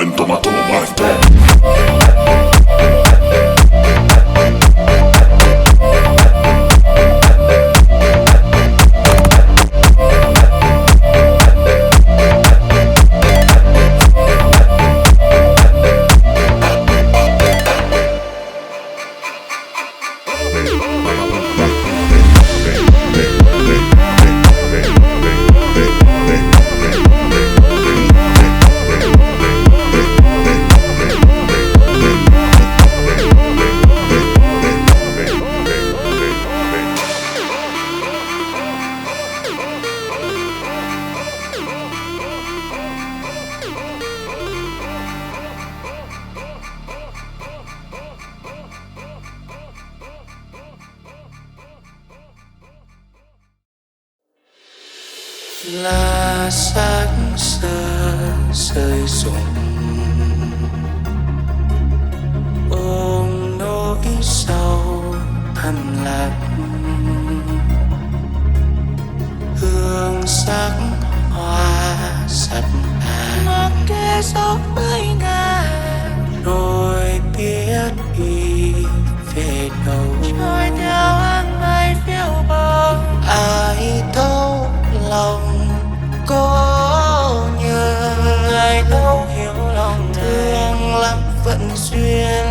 mind, tomato mind. Lá sáng sơ rơi rụng ôm nỗi sầu thầm lặng, hương sắc hoa sắt tàn mặc kệ gió mây ngàn, rồi biết đi về đâu trôi theo áng mây phiêu bồng. Ai thấu lòng có nhớ, ai thấu hiểu lòng thương lắm vận duyên.